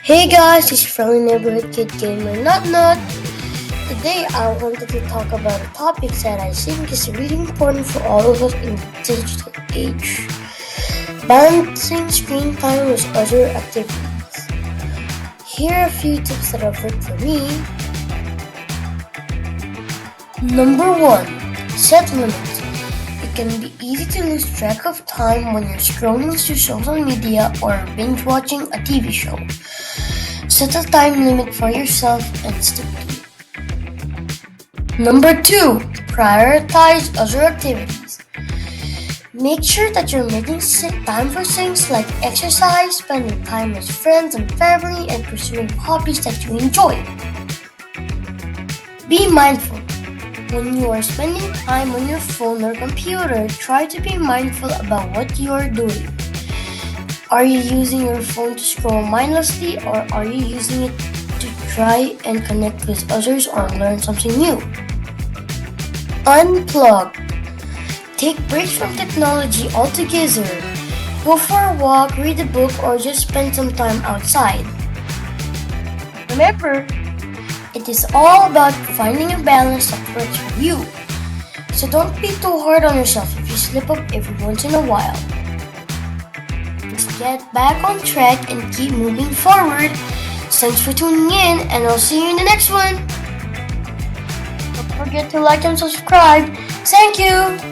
Hey guys, it's your friendly neighborhood kid gamer Not. Today I wanted to talk about a topic that I think is really important for all of us in the digital age. Balancing screen time with other activities. Here are a few tips that have worked for me. Number 1. Set limits. It can be easy to lose track of time when you're scrolling through social media or binge watching a TV show. Set a time limit for yourself and stick to it. Number 2. Prioritize other activities. Make sure that you're making time for things like exercise, spending time with friends and family, and pursuing hobbies that you enjoy. Be mindful. When you are spending time on your phone or computer, try to be mindful about what you are doing. Are you using your phone to scroll mindlessly, or are you using it to try and connect with others or learn something new? Unplug. Take breaks from technology altogether. Go for a walk, read a book, or just spend some time outside. Remember, it is all about finding a balance that works for you. So don't be too hard on yourself if you slip up every once in a while. Let's get back on track and keep moving forward. Thanks for tuning in, and I'll see you in the next one. Don't forget to like and subscribe. Thank you!